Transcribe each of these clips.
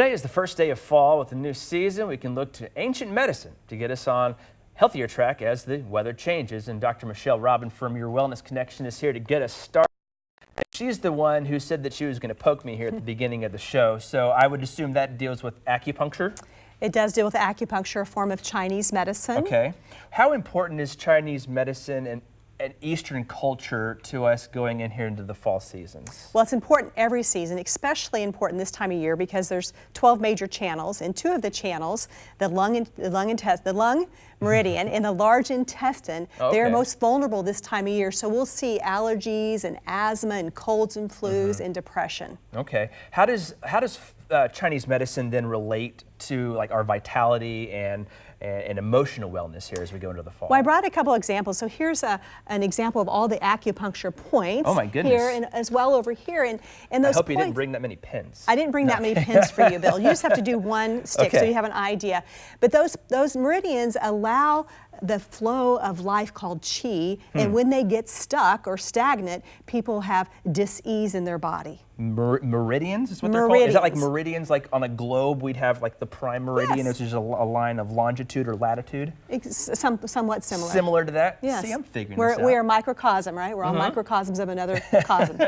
Today is the first day of fall. With the new season, we can look to ancient medicine to get us on healthier track as the weather changes. And Dr. Michelle Robin from Your Wellness Connection is here to get us started. She's the one who said that she was going to poke me here at the beginning of the show. So I would assume that deals with acupuncture. It does deal with acupuncture, a form of Chinese medicine. Okay. How important is Chinese medicine and Eastern culture to us going in here into the fall seasons? Well, it's important every season, especially important this time of year because there's 12 major channels, and two of the channels, the lung meridian and the large intestine, they're most vulnerable this time of year. So we'll see allergies and asthma and colds and flus and depression. Okay. How does Chinese medicine then relate to like our vitality and emotional wellness here as we go into the fall? Well, I brought a couple examples. So here's an example of all the acupuncture points. Oh my goodness. Here and as well over here. And those I hope you didn't bring that many pins. I didn't bring that many pins for you, Bill. You just have to do one stick so you have an idea. But those meridians allow the flow of life called qi, and when they get stuck or stagnant, people have dis-ease in their body. Meridians is what they're called? Is that like meridians, like on a globe we'd have like the prime meridian, which is a line of longitude or latitude? Somewhat similar. Similar to that? Yes. See, I'm figuring this out. We are microcosm, right? We're all microcosms of another cosm.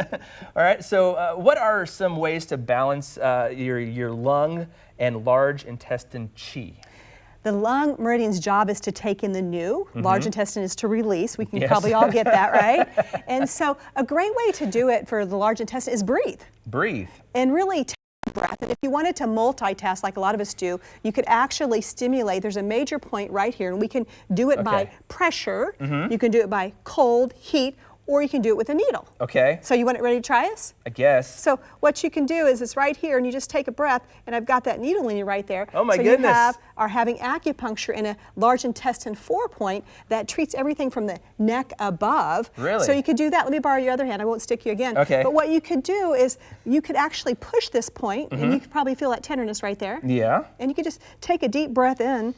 All right, so what are some ways to balance your lung and large intestine qi? The lung meridian's job is to take in the new. Large intestine is to release. We can probably all get that, right? And so a great way to do it for the large intestine is breathe. Breathe. And really take a breath. And if you wanted to multitask like a lot of us do, you could actually stimulate. There's a major point right here, and we can do it by pressure. You can do it by cold, heat, or you can do it with a needle. Okay. So you want it ready to try us? I guess. So what you can do is it's right here, and you just take a breath, and I've got that needle in you right there. Oh my goodness. So you are having acupuncture in a large intestine 4 point that treats everything from the neck above. Really? So you could do that. Let me borrow your other hand. I won't stick you again. Okay. But what you could do is you could actually push this point, and you could probably feel that tenderness right there. Yeah. And you could just take a deep breath in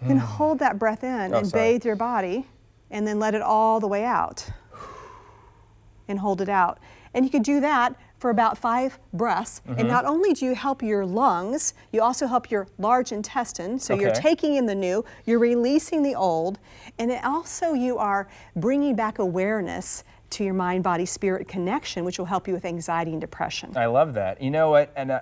and hold that breath in and bathe your body, and then let it all the way out and hold it out. And you could do that for about 5 breaths. And not only do you help your lungs, you also help your large intestine. So you're taking in the new, you're releasing the old, and it also you are bringing back awareness to your mind, body, spirit connection, which will help you with anxiety and depression. I love that. You know what? And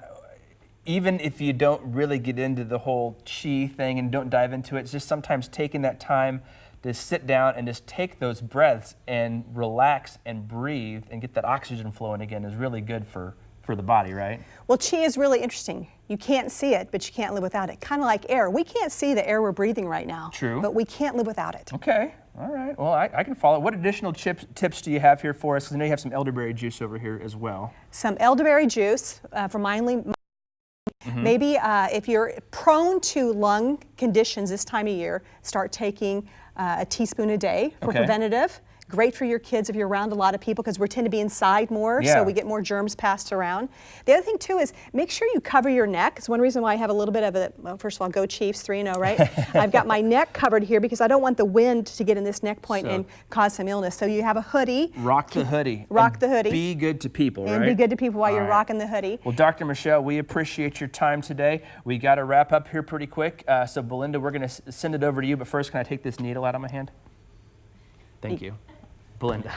even if you don't really get into the whole qi thing and don't dive into it, it's just sometimes taking that time to sit down and just take those breaths and relax and breathe and get that oxygen flowing again is really good for the body, right? Well, qi is really interesting. You can't see it, but you can't live without it. Kind of like air. We can't see the air we're breathing right now. True. But we can't live without it. Okay. All right. Well, I can follow. What additional tips do you have here for us? Because I know you have some elderberry juice over here as well. Some elderberry juice for maybe if you're prone to lung conditions this time of year, start taking a teaspoon a day for preventative. Great for your kids if you're around a lot of people because we tend to be inside more, so we get more germs passed around. The other thing too is make sure you cover your neck. It's one reason why I have a little bit of a, well, first of all, go Chiefs, 3-0, right? I've got my neck covered here because I don't want the wind to get in this neck point and cause some illness. So you have a hoodie. Rock the hoodie. Rock the hoodie. Be good to people, right? And be good to people while you're rocking the hoodie. Well, Dr. Michelle, we appreciate your time today. We got to wrap up here pretty quick. So Belinda, we're going to send it over to you, but first, can I take this needle out of my hand? Thank you. Belinda.